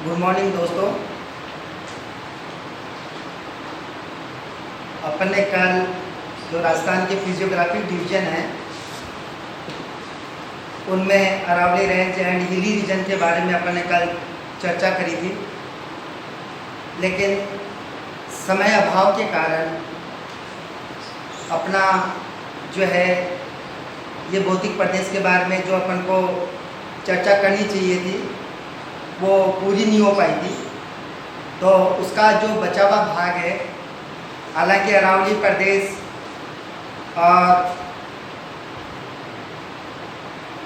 Good morning दोस्तों। अपन ने कल जो राजस्थान के फिजियोग्राफी डिवीज़न है उनमें Aravalli range and hilly region के बारे में अपन ने कल चर्चा करी थी, लेकिन समय अभाव के कारण अपना जो है ये भौतिक प्रदेश के बारे में जो अपन को चर्चा करनी चाहिए थी वो पूरी नहीं हो पाई थी। तो उसका जो बचा हुआ भाग है, हालांकि अरावली प्रदेश और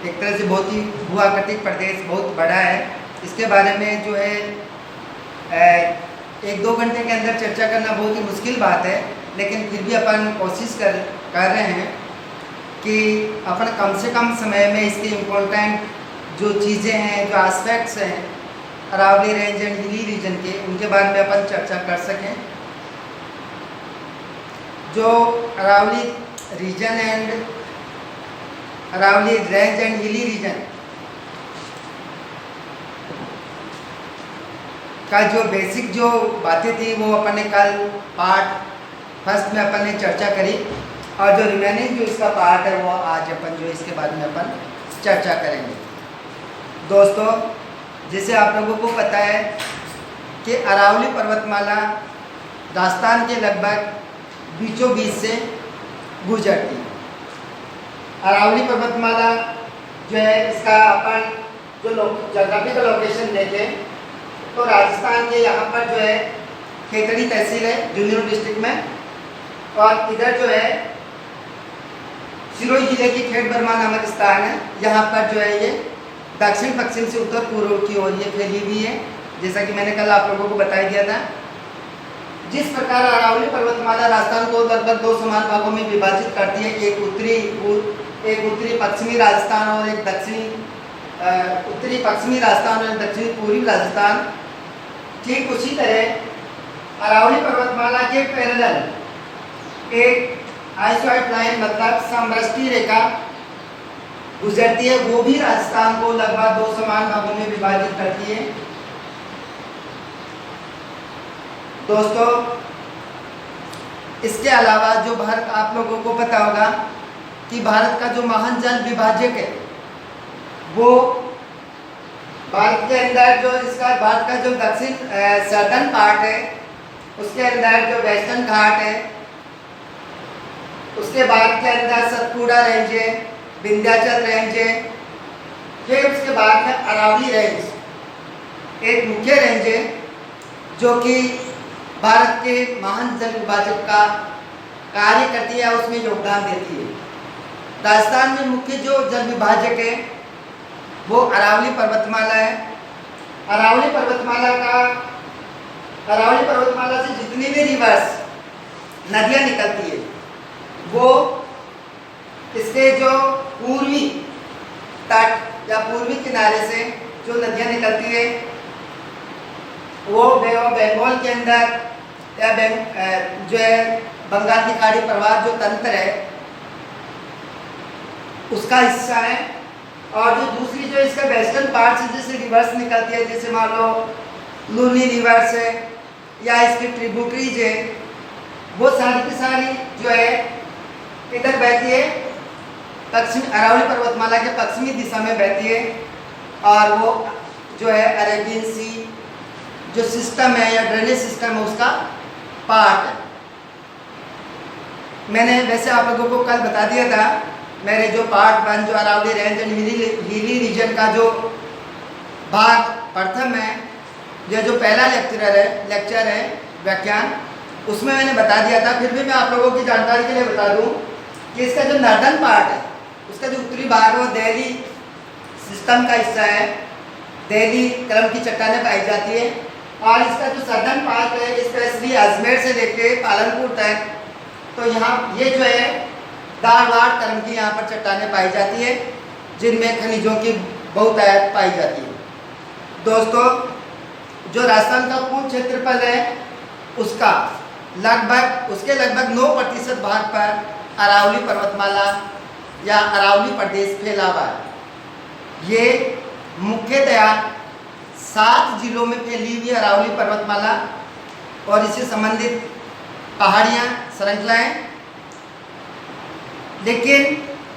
एक तरह से बहुत ही भूआकृतिक प्रदेश बहुत बड़ा है, इसके बारे में जो है 1-2 घंटे के अंदर चर्चा करना बहुत ही मुश्किल बात है, लेकिन फिर भी अपन कोशिश कर रहे हैं कि अपन कम से कम समय में इसके इम्पोर्टेंट जो चीज़ें हैं, जो एस्पेक्ट्स हैं Aravalli range and hilly region के, उनके बारे में अपन चर्चा कर सकें। जो Aravalli region and Aravalli range and hilly region का जो बेसिक जो बातें थी वो अपन ने कल पार्ट फर्स्ट में अपन ने चर्चा करी, और जो रिमेनिंग जो इसका पार्ट है वो आज अपन जो इसके बारे में अपन चर्चा करेंगे। दोस्तों, जैसे आप लोगों को पता है कि अरावली पर्वतमाला राजस्थान के लगभग बीचों बीच से गुजरती है। अरावली पर्वतमाला जो है इसका अपन जो ज्योग्राफिकल लोकेशन देखें तो राजस्थान के यहाँ पर जो है खेतड़ी तहसील है झुंझुनू डिस्ट्रिक्ट में, और इधर जो है सिरोही जिले की खेड़ बर्मा नामक स्थान है। यहाँ पर जो है ये दक्षिण पश्चिम से उत्तर पूर्व की ओर ये फैली हुई है, जैसा कि मैंने कल आप लोगों को बता दिया था। जिस प्रकार अरावली पर्वतमाला राजस्थान को लगभग 2 समान भागों में विभाजित करती है, एक उत्तरी पश्चिमी राजस्थान और एक दक्षिणी उत्तरी पश्चिमी राजस्थान और दक्षिणी पूर्वी राजस्थान, ठीक उसी तरह अरावली पर्वतमाला के पैरेलल एक आइसोइड लाइन मतलब समवृष्टि रेखा गुजरती है, वो भी राजस्थान को लगभग 2 समान भागों में विभाजित करती है। दोस्तों, इसके अलावा जो भारत, आप लोगों को पता होगा कि भारत का जो महान जल विभाजक है वो भारत के अंदर जो इसका भारत का जो दक्षिण सदर्न पार्ट है उसके अंदर जो वेस्टर्न घाट है, उसके बाद के अंदर सतपुड़ा रेंज है, विंध्याचल रेंज है, फिर उसके बाद में अरावली रेंज एक मुख्य रेंज है जो कि भारत के महान जल विभाजक का कार्य करती है, उसमें योगदान देती है। राजस्थान में मुख्य जो जल विभाजक है वो अरावली पर्वतमाला है। अरावली पर्वतमाला से जितनी भी रिवर्स नदियाँ निकलती है वो इसके जो पूर्वी तट या पूर्वी किनारे से जो नदियाँ निकलती है वो बे ऑफ बंगाल के अंदर या जो है बंगाल की खाड़ी प्रवाह जो तंत्र है उसका हिस्सा है। और जो दूसरी जो इसका वेस्टर्न पार्ट से जैसे रिवर्स निकलती है, जैसे मान लो लूनी रिवर्स है या इसकी ट्रिब्यूटरीज है, वो सारी की सारी जो है इधर बहती है, पश्चिम अरावली पर्वतमाला के पश्चिमी दिशा में बहती है, और वो जो है अरेबियन सी जो सिस्टम है या ड्रेनेज सिस्टम है उसका पार्ट है। मैंने वैसे आप लोगों को कल बता दिया था, मेरे जो पार्ट 1 जो Aravalli range and hilly region का जो भाग प्रथम है, जो पहला लेक्चर है व्याख्यान, उसमें मैंने बता दिया था। फिर भी मैं आप लोगों की जानकारी के लिए बता दूं कि इसका जो नॉर्दर्न पार्ट है उसका जो उत्तरी भाग वो दिल्ली सिस्टम का हिस्सा है, दिल्ली क्रम की चट्टानें पाई जाती है, और इसका जो सदर्न पार्ट है स्पेशली अजमेर से लेके पालनपुर तक, तो यहाँ ये जो है धारवाड़ क्रम की यहाँ पर चट्टानें पाई जाती है जिनमें खनिजों की बहुतायत पाई जाती है। दोस्तों, जो राजस्थान का कुल क्षेत्रफल है उसका उसके लगभग 9% भाग पर अरावली पर्वतमाला या अरावली प्रदेश फैला हुआ है। ये मुख्यतया 7 जिलों में फैली हुई अरावली पर्वतमाला और इससे संबंधित पहाड़ियाँ, श्रृंखलाएँ, लेकिन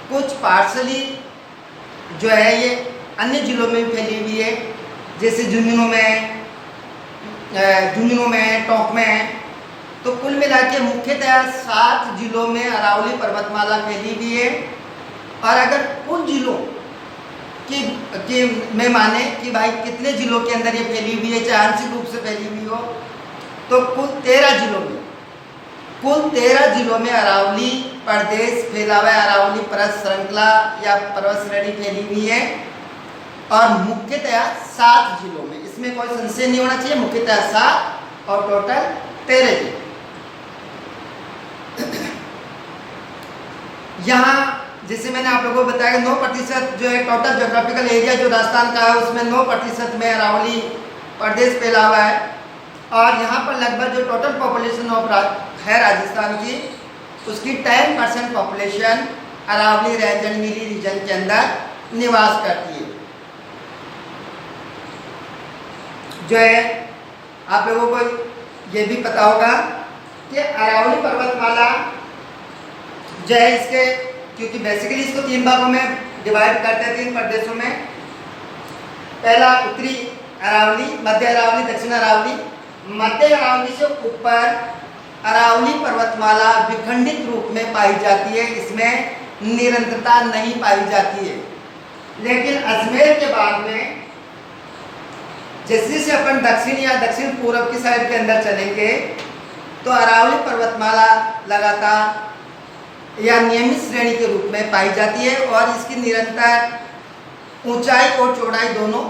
कुछ पार्सली जो है ये अन्य जिलों में फैली हुई है, जैसे झुंझुनू में, टोंक में है। तो कुल मिला के मुख्यतः 7 जिलों में अरावली पर्वतमाला फैली हुई है। और अगर कुल जिलों की में माने कि भाई कितने जिलों के अंदर ये फैली हुई है, चाहे आंशिक रूप से फैली हुई हो, तो कुल 13 जिलों में अरावली प्रदेश फैला हुआ है, अरावली पर्वत श्रृंखला या पर्वत श्रेणी फैली हुई है। और मुख्यतः 7 जिलों में, इसमें कोई संशय नहीं होना चाहिए, मुख्यतः 7 और टोटल 13 जिले। यहाँ जैसे मैंने आप लोगों को बताया 9% जो है टोटल जोग्राफिकल एरिया जो राजस्थान का है उसमें 9% में अरावली प्रदेश फैला हुआ है। और यहाँ पर लगभग जो टोटल पॉपुलेशन है राजस्थान की, उसकी 10% population Aravalli range and hilly region के अंदर निवास करती है। जो है आप लोगों को ये भी पता होगा कि अरावली पर्वतमाला जो है इसके, क्योंकि बेसिकली इसको 3 भागों में डिवाइड करते हैं, 3 प्रदेशों में। पहला उत्तरी अरावली, मध्य अरावली, दक्षिण अरावली। मध्य अरावली से ऊपर अरावली पर्वतमाला विखंडित रूप में पाई जाती है, इसमें निरंतरता नहीं पाई जाती है। लेकिन अजमेर के बाद में जैसे से अपन दक्षिण या दक्षिण पूर्व की साइड के अंदर चलेंगे तो अरावली पर्वतमाला लगातार या नियमित श्रेणी के रूप में पाई जाती है और इसकी निरंतर ऊंचाई और चौड़ाई दोनों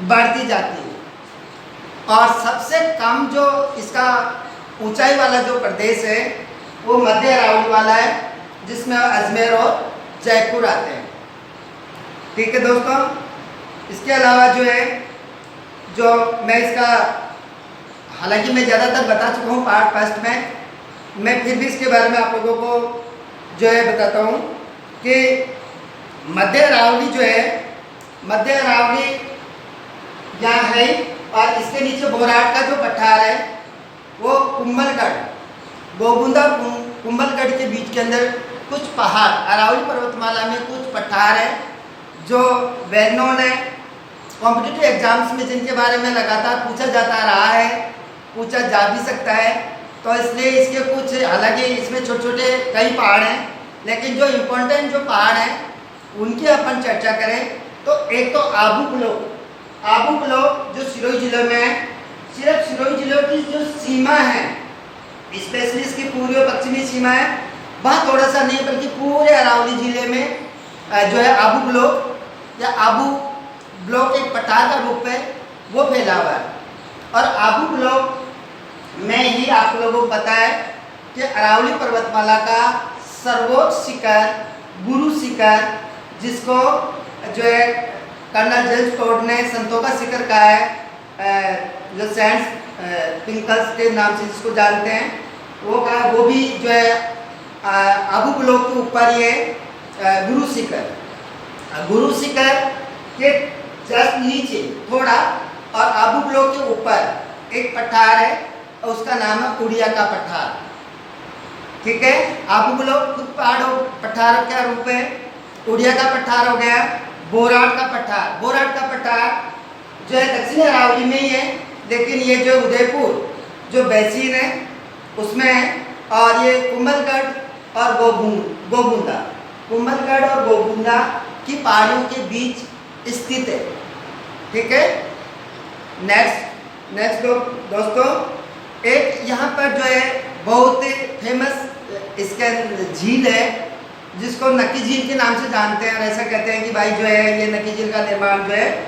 बढ़ती जाती है। और सबसे कम जो इसका ऊंचाई वाला जो प्रदेश है वो मध्य अरावली वाला है, जिसमें अजमेर और जयपुर आते हैं। ठीक है दोस्तों, इसके अलावा जो है जो मैं इसका, हालांकि मैं ज़्यादातर बता चुका हूँ पार्ट फर्स्ट में, मैं फिर भी इसके बारे में आप लोगों को जो है बताता हूँ कि मध्य अरावली जो है, मध्य अरावली यहाँ है और इसके नीचे बोराट का जो पठार है वो कुंभलगढ़, गोबुंदा कुंभलगढ़ के बीच के अंदर कुछ पहाड़, अरावली पर्वतमाला में कुछ पठार है जो वेल नोन है, कॉम्पिटिटिव एग्जाम्स में जिनके बारे में लगातार पूछा जाता रहा है, पूछा जा भी सकता है। तो इसलिए इसके कुछ, हालांकि इसमें छोटे छोटे कई पहाड़ हैं, लेकिन जो इम्पोर्टेंट जो पहाड़ हैं उनकी अपन चर्चा करें तो एक तो आबू ब्लॉक जो सिरोही जिले में है। सिर्फ सिरोही जिले की जो सीमा है, स्पेशली इसकी पूर्वी और पश्चिमी सीमा है, वहाँ थोड़ा सा नहीं बल्कि पूरे अरावली जिले में जो है आबू ब्लॉक या आबू ब्लॉक एक पठार का रूप है वो फैला हुआ है। और आबू ब्लॉक में ही आप लोगों को पता है कि अरावली पर्वतमाला का सर्वोच्च शिखर गुरु शिखर, जिसको जो है कर्नल जेम्स टोड ने संतों का शिखर कहा है, जो सेंट पिंकल्स के नाम से जिसको जानते हैं, वो कहा, वो भी जो है आबू ब्लॉक के ऊपर ये गुरु शिखर के जस्ट नीचे थोड़ा और आबू ब्लॉक के ऊपर एक पठार है और उसका नाम है उड़िया का पठार। ठीक है, आबू ब्लॉक खुद पहाड़ पठार का रूप है, उड़िया का पठार हो गया, बोराट का पठार जो है दक्षिण अरावली में ही है, लेकिन ये जो उदयपुर जो बेसिन है उसमें है। और ये कुंभलगढ़ और गोबुंदा की पहाड़ियों के बीच स्थित है। ठीक है, नेक्स्ट दोस्तों, एक यहाँ पर जो है बहुत फेमस इसका झील है जिसको नक्की झील के नाम से जानते हैं। और ऐसा कहते हैं कि भाई जो है ये नक्की झील का निर्माण जो है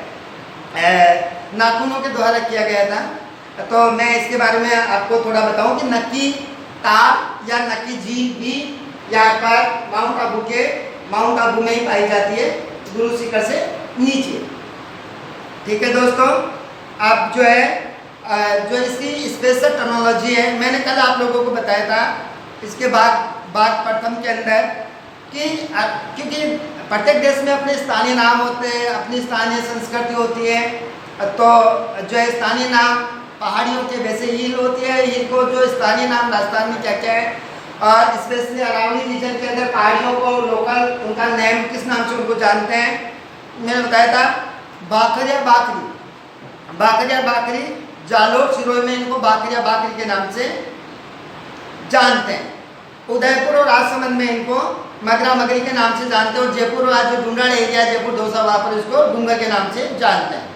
नाखूनों के द्वारा किया गया था। तो मैं इसके बारे में आपको थोड़ा बताऊं कि नक्की ताल या नक्की झील भी यहाँ पर माउंट आबू में ही पाई जाती है, गुरु शिखर से नीचे। ठीक है दोस्तों, अब जो है जो इसकी स्पेशल टर्मिनोलॉजी है, मैंने कल आप लोगों को बताया था इसके बाद प्रथम के अंदर कि क्योंकि प्रत्येक देश में अपने स्थानीय नाम होते हैं, अपनी स्थानीय संस्कृति होती है, तो जो है स्थानीय नाम पहाड़ियों के वैसे हिल होती है, हिल को जो स्थानीय नाम राजस्थान में क्या क्या है, और स्पेशली अरावली रीजन के अंदर पहाड़ियों को लोकल उनका नेम किस नाम से उनको जानते हैं। मैंने बताया था बाखरिया बाकरी, बाखरिया बाकरी, जालोर सिरोही में इनको बाखरिया बाकरी के नाम से जानते हैं। उदयपुर और राजसमंद में इनको मगरा मगरी के नाम से जानते हैं, और जयपुर और आज जो डूंगराड़ एरिया जयपुर दौसा वहाँ पर इसको डूंगर के नाम से जानते हैं।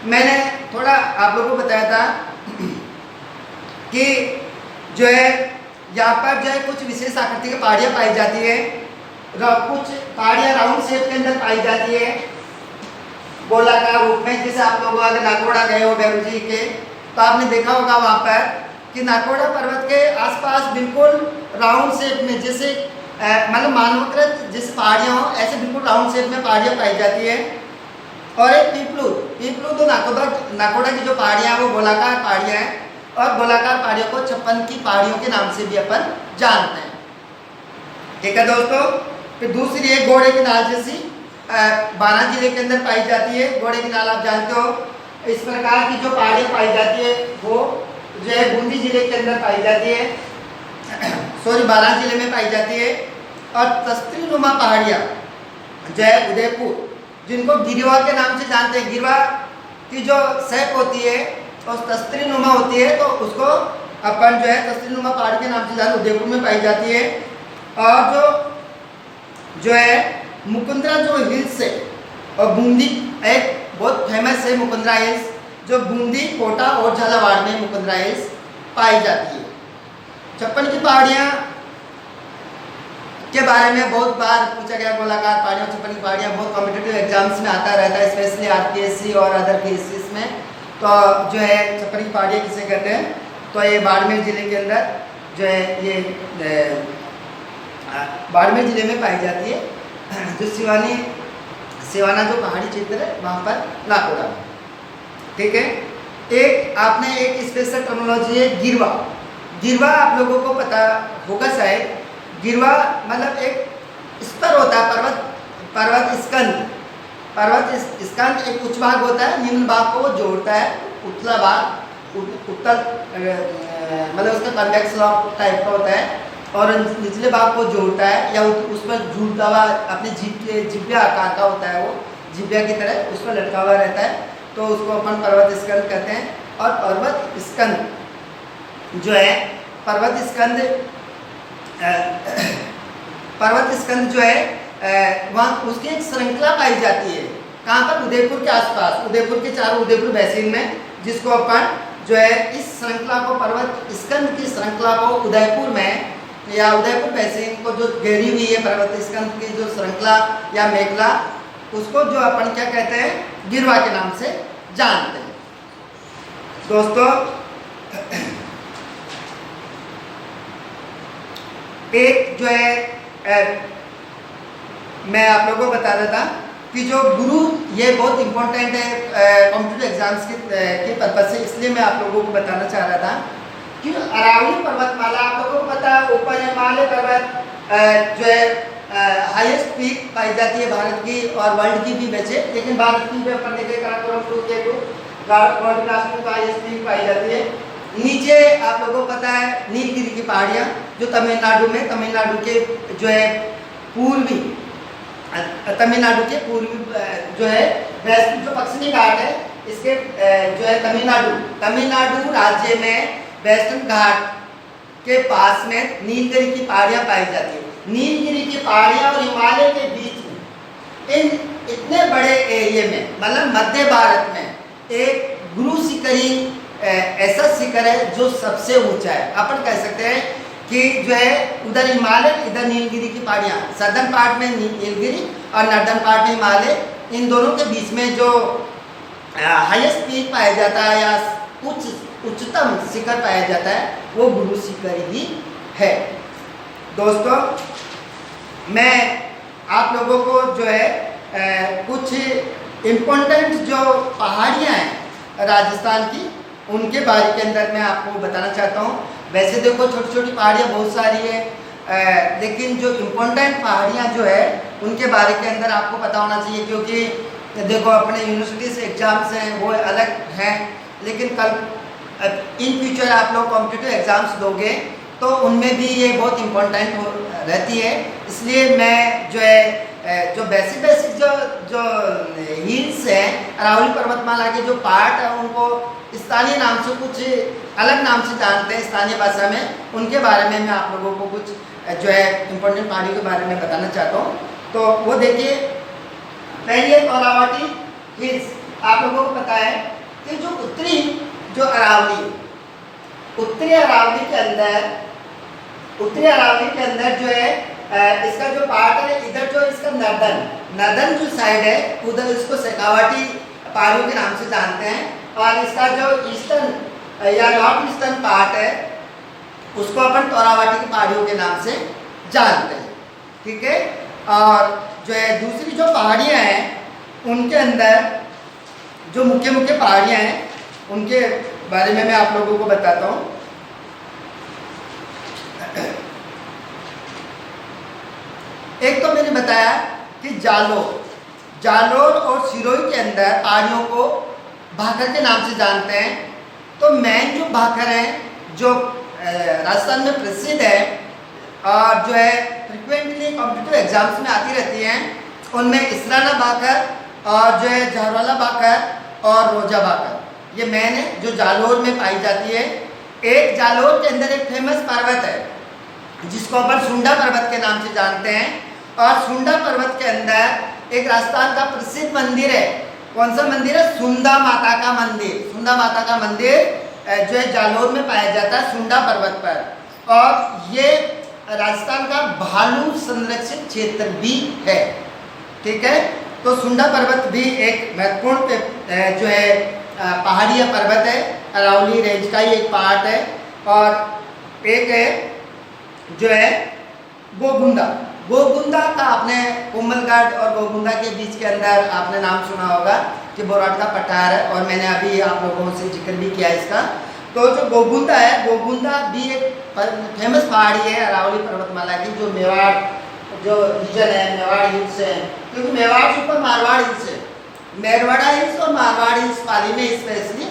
मैंने थोड़ा आप लोगों को बताया था कि जो है यहाँ पर जो है कुछ विशेष आकृति की पहाड़ियाँ पाई जाती है, कुछ पहाड़ियाँ राउंड शेप के अंदर पाई जाती है गोलाकार रूप में। जैसे आप लोग अगर नाकोड़ा गए हो भैरव जी के, तो आपने देखा होगा वहाँ पर कि नाकोड़ा पर्वत के आसपास बिल्कुल राउंड शेप में, जैसे मतलब मानवकृत जैसे पहाड़ियाँ हो ऐसे बिल्कुल राउंड शेप में पहाड़ियाँ पाई जाती है। और एक पीपलू, पीपलू तो नाकोड़ा की जो पहाड़ियाँ हैं वो गोलाकार पहाड़ियाँ हैं, और गोलाकार पहाड़ियों को 56 की पहाड़ियों के नाम से भी अपन जानते हैं। ठीक है दोस्तों। फिर दूसरी है घोड़े की नाल, जैसी बारां जिले के अंदर पाई जाती है। घोड़े की नाल आप जानते हो, इस प्रकार की जो पहाड़ियाँ पाई जाती है वो जो है बूंदी जिले के अंदर पाई जाती है, सॉरी बारां जिले में पाई जाती है। और तस्त्री नुमा पहाड़ियाँ जो है उदयपुर, जिनको गिरवा के नाम से जानते हैं, गिरवा की जो शेप होती है और तस्त्री नुमा होती है, तो उसको अपन जो है तस्त्री नुमा पहाड़ के नाम से जानते, उदयपुर में पाई जाती है। और जो है मुकुंदरा जो हिल्स है, और बूंदी एक बहुत फेमस है मुकुंदरा हिल्स, जो बूंदी, कोटा और झालावाड़ में मुकुंदरा हिल्स पाई जाती है। 56 की पहाड़ियाँ के बारे में बहुत बार पूछा गया, गोलाकार पहाड़ियाँ, 56 की पहाड़ियाँ बहुत कॉम्पिटिटिव एग्जाम्स में आता रहता है, स्पेशली आरपीएससी और अदर केसेस में। तो जो है 56 की पहाड़ियाँ किसे कहते हैं, तो ये बाड़मेर जिले के अंदर जो है ये बाड़मेर जिले में पाई जाती है, जो सिवाना जो पहाड़ी क्षेत्र है वहाँ पर नाकोड़ा में। ठीक है। एक आपने एक स्पेशल टर्मिनोलॉजी है गिरवा। गिरवा आप लोगों को पता होगा शायद, गिरवा मतलब एक स्तर होता है, पर्वत स्कंद एक उच्च भाग होता है, निम्न भाग को वो जोड़ता है, उतला भाग उत्तल मतलब उसका कन्वेक्स स्लॉप टाइप का होता है, और निचले भाग को जोड़ता है, या उसमें झूलता हुआ अपने जिब्या आकार का होता है, वो जिब्या की तरह उस पर लटका हुआ रहता है, तो उसको अपन पर्वत स्कंद कहते हैं। और पर्वत स्कंद जो है पर्वत स्कंद जो है वहाँ उसकी एक श्रृंखला पाई जाती है। कहाँ पर? उदयपुर के आसपास, उदयपुर के चारों उदयपुर बैसिन में, जिसको अपन जो है इस श्रृंखला को, पर्वत स्कंद की श्रृंखला को उदयपुर में या उदयपुर बैसिन को जो घेरी हुई है पर्वत स्कंद की जो श्रृंखला या मेखला, उसको जो अपन क्या कहते हैं, गिरवा के नाम से जानते हैं। दोस्तों एक जो है मैं आप लोगों को बता देता कि जो गुरु, ये बहुत इंपॉर्टेंट है कॉम्पिटिटिव एग्जाम्स के पर्पज से, इसलिए मैं आप लोगों को बताना चाह रहा था कि अरावली पर्वतमाला आप लोगों को पता है, ऊपर हिमालय पर्वत जो है हाईएस्ट पीक पाई जाती है भारत की और वर्ल्ड की भी वैसे, लेकिन भारत की भी अपन देखें काराकोरम टू के हाईएस्ट पीक पाई जाती है। नीचे आप लोगों को पता है नीलगिरी की पहाड़ियाँ, जो तमिलनाडु में, तमिलनाडु के जो है पूर्वी, तमिलनाडु के पूर्वी जो है वेस्ट जो पश्चिमी घाट है, इसके जो है तमिलनाडु राज्य में वेस्टर्न घाट के पास में नीलगिरी की पहाड़ियाँ पाई जाती है। नीलगिरी की पहाड़ियाँ और हिमालय के बीच में, इन इतने बड़े एरिया में, मतलब मध्य भारत में एक गुरु शिखरी ऐसा शिखर है जो सबसे ऊंचा है। अपन कह सकते हैं कि जो है उधर हिमालय, इधर नीलगिरी की पहाड़ियाँ, सदर्न पार्ट में नीलगिरी और नॉर्दर्न पार्ट में हिमालय, इन दोनों के बीच में जो हाईएस्ट पीक पाया जाता है या उच्चतम शिखर पाया जाता है, वो गुरु शिखर ही है। दोस्तों मैं आप लोगों को जो है कुछ इम्पोर्टेंट जो पहाड़ियाँ हैं राजस्थान की, उनके बारे के अंदर मैं आपको बताना चाहता हूँ। वैसे देखो छोटी छोटी पहाड़ियाँ बहुत सारी है, लेकिन जो इम्पोर्टेंट पहाड़ियाँ जो है उनके बारे के अंदर आपको पता होना चाहिए, क्योंकि देखो अपने यूनिवर्सिटी से एग्ज़ाम्स हैं वो अलग हैं, लेकिन कल इन फ्यूचर आप लोग कॉम्पिटिटिव एग्ज़ाम्स दोगे तो उनमें भी ये बहुत इम्पोर्टेंट रहती है। इसलिए मैं जो है जो बेसिक जो जो हिल्स हैं अरावली पर्वतमाला के जो पार्ट है उनको स्थानीय नाम से कुछ अलग नाम से जानते हैं स्थानीय भाषा में, उनके बारे में मैं आप लोगों को कुछ जो है इम्पोर्टेंट पहाड़ियों के बारे में बताना चाहता हूँ। तो वो देखिए, पहली है तोरावटी हिल्स। आप लोगों को पता है कि जो उत्तरी अरावली के अंदर जो है इसका जो पार्ट है, इधर जो इसका नर्दन जो साइड है उधर इसको शेखावाटी पहाड़ियों के नाम से जानते हैं, और इसका जो ईस्टर्न या नॉर्थ ईस्टर्न पार्ट है उसको अपन तोरावटी की पहाड़ियों के नाम से जानते हैं। ठीक है, और जो है दूसरी जो पहाड़ियाँ हैं उनके अंदर जो मुख्य पहाड़ियाँ हैं उनके बारे में मैं आप लोगों को बताता हूँ। एक तो मैंने बताया कि जालोर और सिरोही के अंदर पहाड़ियों को भाखर के नाम से जानते हैं। तो मेन जो भाखर है जो राजस्थान में प्रसिद्ध है और जो है फ्रिक्वेंटली कॉम्पिटिटिव एग्जाम्स में आती रहती हैं, उनमें इसराना भाखर और जो है जहरवाला भाखर और रोजा भाखर ये मेन है जो जालोर में पाई जाती है। एक जालोर के अंदर एक फेमस पर्वत है जिसको अपन सुंडा पर्वत के नाम से जानते हैं, और सुंडा पर्वत के अंदर एक राजस्थान का प्रसिद्ध मंदिर है। कौन सा मंदिर है? सुंदा माता का मंदिर। सुंदा माता का मंदिर जो है जालोर में पाया जाता है सुंडा पर्वत पर, और ये राजस्थान का भालू संरक्षित क्षेत्र भी है। ठीक है, तो सुंडा पर्वत भी एक महत्वपूर्ण जो है पहाड़िया पर्वत है, अरावली रेंज का ही एक पार्ट है। और एक है जो है गोगुंदा का आपने कोमलगढ़ और गोगुंदा के बीच के अंदर आपने नाम सुना होगा कि बोराट का पठार है, और मैंने अभी आप लोगों से जिक्र भी किया इसका। तो जो गोगुंदा है, गोगुंदा भी एक फेमस पहाड़ी है अरावली पर्वतमाला की, जो मेवाड़ जो रीजन है, मेवाड़ हिल्स है, क्योंकि मेवाड़ के ऊपर मारवाड़ हिल्स है, मेरवाड़ा हिल्स और मारवाड़ हिल्स पाली में स्पेशली।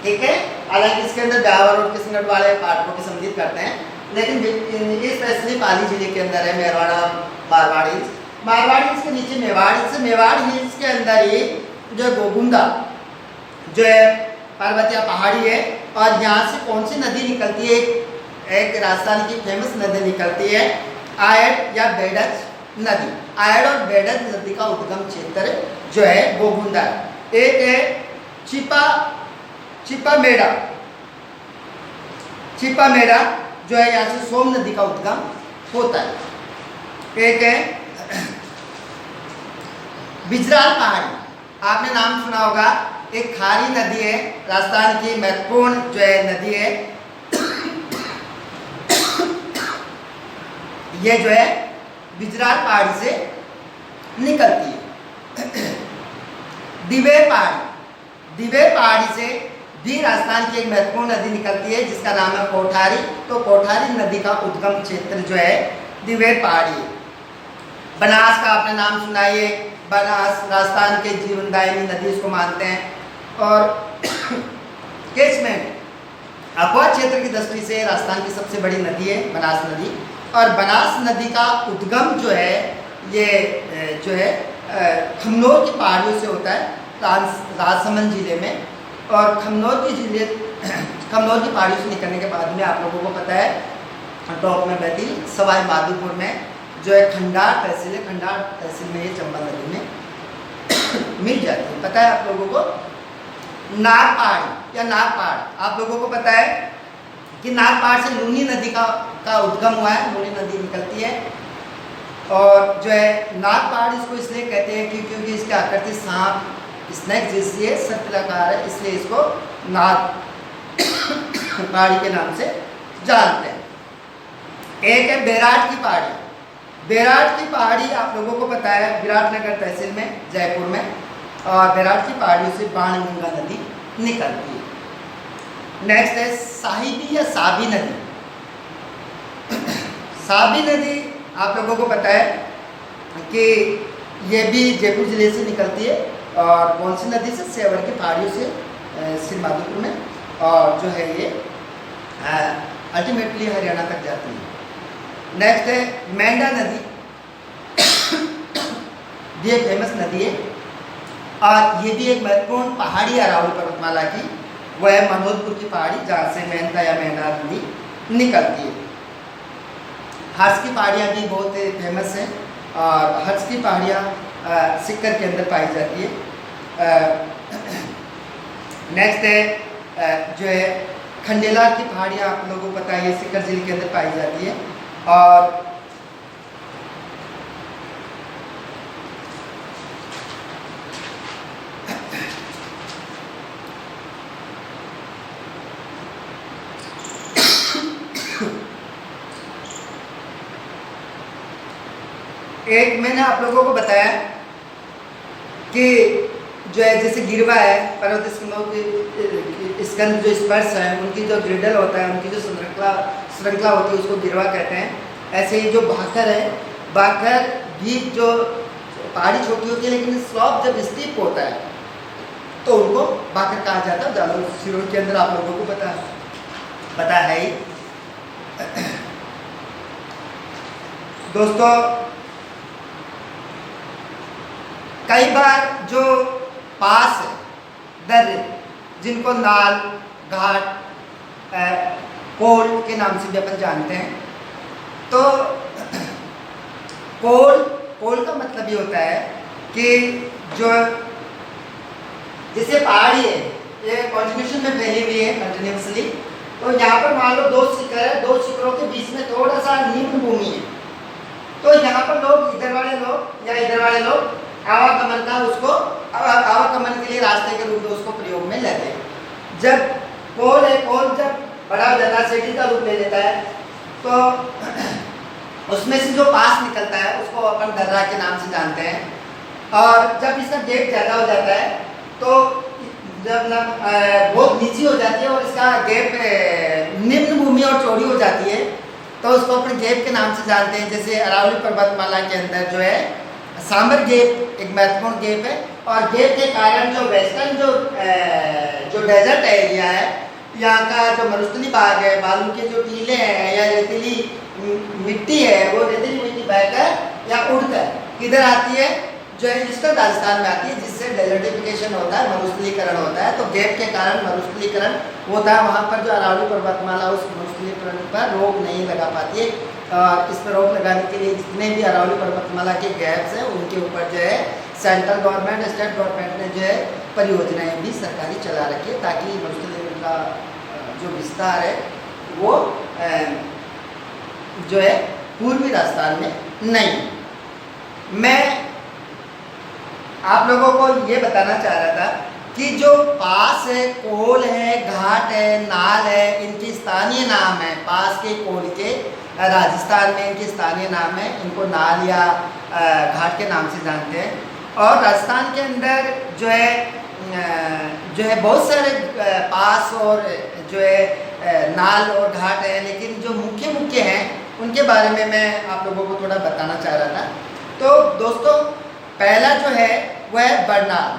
ठीक है, हालांकि इसके अंदर ब्यावर और किशनगढ़ वाले पार्ट को भी सम्मिलित करते हैं, लेकिन स्पेशली पाली जिले के अंदर है मेरवाड़ा मारवाड़ हिल्स के नीचे मेवाड़ हिल्स। मेवाड़ हिल्स के अंदर ही जो गोगुंदा जो है पर्वतीय पहाड़ी है, और यहाँ से कौन सी नदी निकलती है? एक राजस्थान की फेमस नदी निकलती है आयड या बेडज नदी। आयड और बेडज नदी का उद्गम क्षेत्र जो है गोगुंदा। एक है छिपा मेड़ा जो है यहाँ से सोम नदी का उद्गम होता है। एक है बिजराल पहाड़ी, आपने नाम सुना होगा, एक खारी नदी है, राजस्थान की महत्वपूर्ण जो है नदी है। ये जो है बिजराल पहाड़ी से निकलती है। दिवेर पहाड़ी से भी राजस्थान की एक महत्वपूर्ण नदी निकलती है जिसका नाम है कोठारी। तो कोठारी नदी का उद्गम क्षेत्र जो है दिवेर पहाड़ी है। बनास का आपने नाम सुना, ये बनास राजस्थान के जीवनदायिनी नदी इसको मानते हैं। और केचमेंट अकवा क्षेत्र की दृष्टि से राजस्थान की सबसे बड़ी नदी है बनास नदी, और बनास नदी का उद्गम जो है ये जो है खमनोर की पहाड़ियों से होता है राजसमंद जिले में। और खमनोर की पहाड़ियों से निकलने के बाद में आप लोगों को पता है टॉप में बहती सवाई माधोपुर में जो है खंडार तहसील है, खंडार तहसील में ये चंबल नदी में मिल जाती है। पता है आप लोगों को? नाग पहाड़ी या नाग पहाड़, आप लोगों को पता है कि नाग पहाड़ से लूनी नदी का उद्गम हुआ है, लूनी नदी निकलती है। और जो है नाग पहाड़ इसको इसलिए कहते हैं क्योंकि इसकी आकृति सांप स्नेक जैसी है, सर्पिलाकार है, इसलिए इसको नाग पहाड़ी के नाम से जानते हैं। एक है बेराट की पहाड़ी। बेराट की पहाड़ी आप लोगों को पता है विराटनगर तहसील में जयपुर में, और बेराट की पहाड़ियों से बाणगंगा नदी निकलती है। नेक्स्ट है साहिबी या साबी नदी। साबी नदी आप लोगों को पता है कि ये भी जयपुर ज़िले से निकलती है और कौन सी नदी से? सेवर की पहाड़ियों से श्रीमाधोपुर में, और जो है ये अल्टीमेटली हरियाणा तक जाती है। नेक्स्ट है मेंढा नदी, ये फेमस नदी है और ये भी एक महत्वपूर्ण पहाड़ी अरावली पर्वतमाला की, वह है मनोदपुर की पहाड़ी, जहाँ से मेहनता या मेंढा नदी निकलती है। हर्ष की पहाड़ियाँ भी बहुत फेमस हैं और हर्ष की पहाड़ियाँ सिक्कर के अंदर पाई जाती है। नेक्स्ट है जो है खंडेला की पहाड़ियाँ, आप लोगों को पता है ये सिक्कर जिले के अंदर पाई जाती है। और एक मैंने आप लोगों को बताया कि जो है जैसे गिरवा है, पर्वत स्कंदों की स्कंद जो स्पर्श है, उनकी जो ग्रिडल होता है, उनकी जो श्रृंखला होती है उसको गिरवा कहते हैं। ऐसे ही जो भाखर है, भाखर भी जो पहाड़ी छोटी होती है लेकिन स्लॉप जब स्टीप होता है तो उनको भाखर कहा जाता है। जालोर सिरोही के अंदर आप लोगों को पता है ही। दोस्तों कई बार जो पास है, दर्रे, जिनको नाल, घाट, कोल के नाम से भी अपन जानते हैं, तो कोल का मतलब ये होता है कि जो जैसे पहाड़ी है, ये कॉन्टिन्यूशन में फैली हुई है कंटिन्यूसली, तो यहाँ पर मान लो 2 शिखर है, 2 शिखरों के बीच में थोड़ा सा निम्न भूमि है, तो यहाँ पर लोग इधर वाले लोग या इधर वाले लोग आवागमन का उसको आवागमन के लिए रास्ते के रूप में उसको प्रयोग में लेते हैं। जब कोल जब बड़ा हो जाता है, सिटी का रूप ले लेता है, तो उसमें से जो पास निकलता है उसको अपन दर्रा के नाम से जानते हैं। और जब इसका गेप ज़्यादा हो जाता है तो जब बहुत नीची हो जाती है और इसका गेप निम्न भूमि और चौड़ी हो जाती है, तो उसको अपन गेप के नाम से जानते हैं। जैसे अरावली पर्वतमाला के अंदर जो है सांबर गेप एक महत्वपूर्ण गेप है, और गेप के कारण जो वेस्टर्न जो डेजर्ट एरिया है, यहाँ का जो मरुस्थली भाग है, बालू के जो टीले हैं या रेतीली मिट्टी है, वो रेतीली मिट्टी बहकर या उड़कर किधर आती है, जो है ईस्टर्न राजस्थान में आती है, जिससे डेजर्टिफिकेशन होता है, मरुस्थलीकरण होता है। तो गेप के कारण मरुस्थलीकरण होता है। वहाँ पर जो अरावली पर्वतमाला उस मरुस्थलीकरण पर रोक नहीं लगा पाती है। इस पर रोक लगाने के लिए जितने भी अरावली पर्वतमाला के गैप्स हैं उनके ऊपर जो है सेंट्रल गवर्नमेंट, स्टेट गवर्नमेंट ने जो है परियोजनाएं भी सरकारी चला रखी है, ताकि मरुस्थलीकरण का जो विस्तार है वो जो है पूर्वी राजस्थान में नहीं। मैं आप लोगों को ये बताना चाह रहा था कि जो पास है, कोल है, घाट है, नाल है, इनके स्थानीय नाम है। पास के, कोल के राजस्थान में इनके स्थानीय नाम है, इनको नाल या घाट के नाम से जानते हैं। और राजस्थान के अंदर जो है बहुत सारे पास और जो है नाल और घाट है, लेकिन जो मुख्य हैं उनके बारे में मैं आप लोगों को थोड़ा बताना चाह रहा था। तो दोस्तों पहला जो है वह है बरनाल।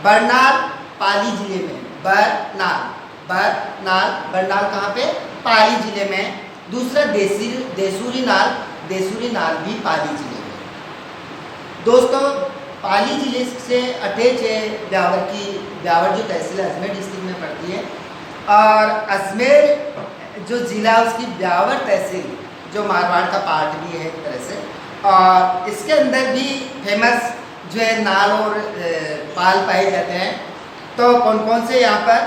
बरनाल पाली जिले में, बरनाल कहाँ पे? पाली जिले में। दूसरा देसूरी नाल भी पाली जिले में। दोस्तों पाली जिले से अटैच है ब्यावर जो तहसील अजमेर डिस्ट्रिक्ट में पड़ती है, और अजमेर जो ज़िला उसकी ब्यावर तहसील जो मारवाड़ का पार्ट भी है एक तरह से। और इसके अंदर भी फेमस जो है नाल और पाल पाए जाते हैं। तो कौन कौन से यहाँ पर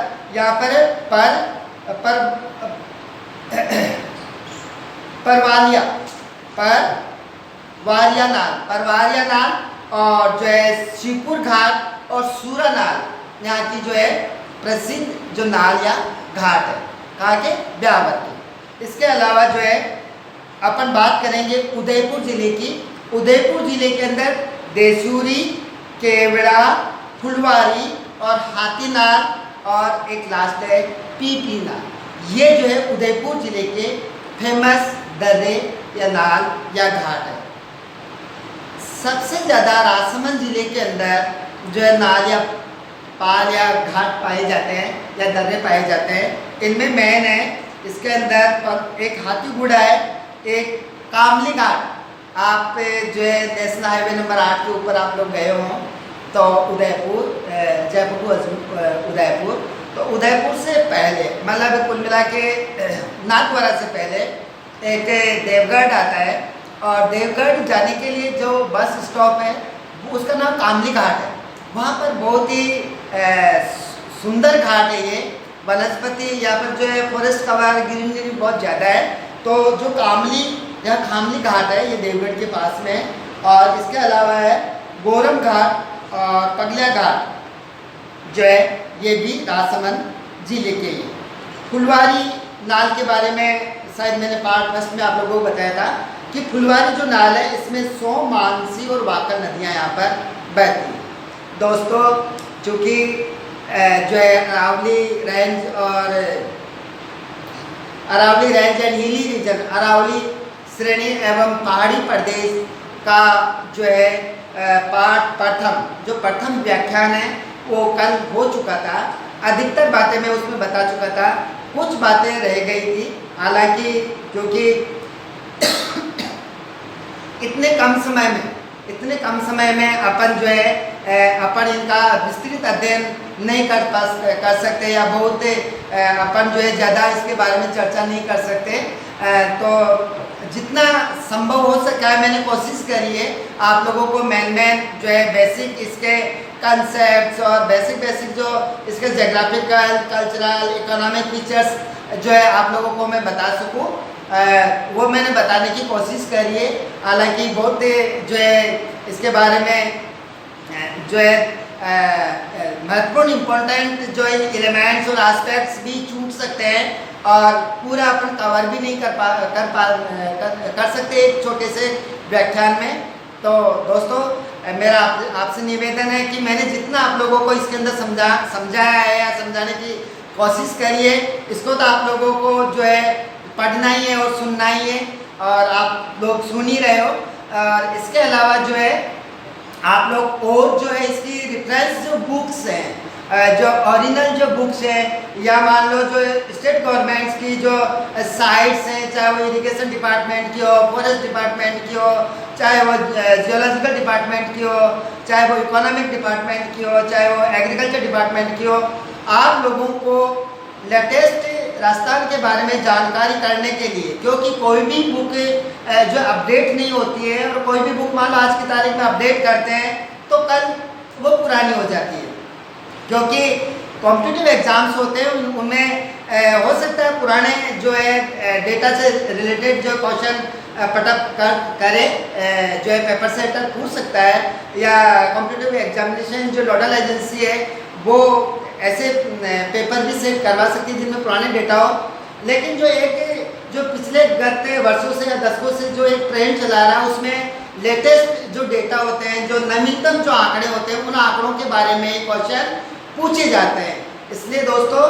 परवालिया नाल और जो है शिवपुर घाट और सूरा नाल यहाँ की जो है प्रसिद्ध जो नाल या घाट है, कहाँ के? ब्यावर के। इसके अलावा जो है अपन बात करेंगे उदयपुर ज़िले की। उदयपुर ज़िले के अंदर देसूरी, केवड़ा, फुलवारी और हाथीनाल और एक लास्ट है पीपी नाल। ये जो है उदयपुर ज़िले के फेमस दर्रे या नाल या घाट है। सबसे ज़्यादा राजसमंद जिले के अंदर जो है नाल या पाल या घाट पाए जाते हैं या दर्रे पाए जाते हैं। इनमें मेन है, इसके अंदर एक हाथीगुड़ा है, एक कामली घाट। आप जो है नेशनल हाईवे नंबर 8 के ऊपर आप लोग गए हों तो उदयपुर, जयपुर टू उदयपुर, तो उदयपुर से पहले मतलब कुल मिला के नाथद्वारा से पहले एक देवगढ़ आता है, और देवगढ़ जाने के लिए जो बस स्टॉप है उसका नाम कामली घाट है। वहाँ पर बहुत ही सुंदर घाट है ये, वनस्पति यहाँ पर जो है फॉरेस्ट कवर ग्रीनरी बहुत ज़्यादा है। तो जो कामली या खामली घाट है ये देवगढ़ के पास में है, और इसके अलावा है गोरम घाट और पगलिया घाट जो है ये भी राजसमंद जिले के ही। फुलवारी नाल के बारे में शायद मैंने पार्ट फर्स्ट में आप लोगों को बताया था कि फुलवारी जो नाल है इसमें सोम, मानसी और वाकर नदियाँ यहाँ पर बहती हैं। दोस्तों चूँकि जो है Aravalli range and hilly region, Aravalli श्रेणी एवं पहाड़ी प्रदेश का जो है पाठ प्रथम व्याख्यान है वो कल हो चुका था। अधिकतर बातें मैं उसमें बता चुका था, कुछ बातें रह गई थी। हालांकि क्योंकि इतने कम समय में अपन जो है अपन इनका विस्तृत अध्ययन नहीं कर सकते, या बहुत अपन जो है ज़्यादा इसके बारे में चर्चा नहीं कर सकते। तो जितना संभव हो सका है मैंने कोशिश करी है आप लोगों को मेन जो है बेसिक इसके कंसेप्ट्स और बेसिक जो इसके जोग्राफिकल, कल्चरल, इकोनॉमिक फीचर्स जो है आप लोगों को मैं बता सकूं, वो मैंने बताने की कोशिश करी है। हालांकि बहुत जो है इसके बारे में जो है महत्वपूर्ण इम्पोर्टेंट जो है एलिमेंट्स और एस्पेक्ट्स भी छूट सकते हैं, और पूरा अपन कवर भी नहीं कर सकते एक छोटे से व्याख्यान में। तो दोस्तों मेरा आपसे निवेदन है कि मैंने जितना आप लोगों को इसके अंदर समझाया है या समझाने की कोशिश करी है, इसको तो आप लोगों को जो है पढ़ना ही है और सुनना ही है, और आप लोग सुन ही रहे हो। और इसके अलावा जो है आप लोग और जो है इसकी रेफरेंस जो बुक्स हैं, जो ओरिजिनल जो बुक्स हैं, या मान लो जो स्टेट गवर्नमेंट्स की जो साइट्स हैं, चाहे वो इरिगेशन डिपार्टमेंट की हो, फॉरेस्ट डिपार्टमेंट की हो, चाहे वो जियोलॉजिकल डिपार्टमेंट की हो, चाहे वो इकोनॉमिक डिपार्टमेंट की हो, चाहे वो एग्रीकल्चर डिपार्टमेंट की हो, आप लोगों को लेटेस्ट राजस्थान के बारे में जानकारी करने के लिए, क्योंकि कोई भी बुक जो अपडेट नहीं होती है, और कोई भी बुक मान लो आज की तारीख में अपडेट करते हैं तो कल वो पुरानी हो जाती है, क्योंकि कॉम्पिटिटिव एग्जाम्स होते हैं उनमें हो सकता है पुराने जो है डेटा से रिलेटेड जो क्वेश्चन पटअप करे जो है पेपर सेटर पूछ सकता है, या कॉम्पिटिटिव एग्जामिनेशन जो नोडल एजेंसी है वो ऐसे पेपर भी सेट करवा सकती है जिनमें पुराने डेटा हो। लेकिन जो पिछले गत वर्षों से या दशकों से जो एक ट्रेंड चला रहा है उसमें लेटेस्ट जो डेटा होते हैं, जो नवीनतम जो आंकड़े होते हैं, उन आंकड़ों के बारे में क्वेश्चन पूछे जाते हैं। इसलिए दोस्तों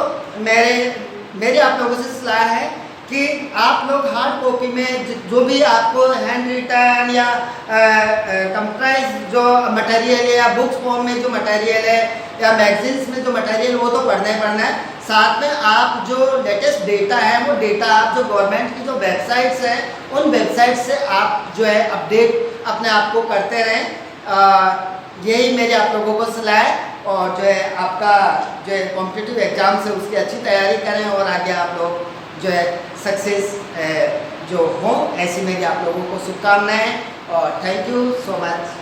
मेरी आप लोगों से सलाह है कि आप लोग हार्ड कॉपी में जो भी आपको हैंड रिटन या कंप्यूटराइज जो मटेरियल है, या बुक्स फॉर्म में जो मटेरियल है, या मैगजीन्स में जो मटेरियल, वो तो पढ़ना ही पढ़ना है। साथ में आप जो लेटेस्ट डेटा है वो डेटा आप जो गवर्नमेंट की जो वेबसाइट्स हैं उन वेबसाइट से आप जो है अपडेट अपने आप को करते रहें। यही मेरी आप लोगों को सलाह है, और जो है आपका जो है कॉम्पिटिटिव एग्जाम से उसकी अच्छी तैयारी करें, और आगे आप लोग जो है सक्सेस जो हो, ऐसी मेरी आप लोगों को शुभकामनाएं, और थैंक यू सो मच।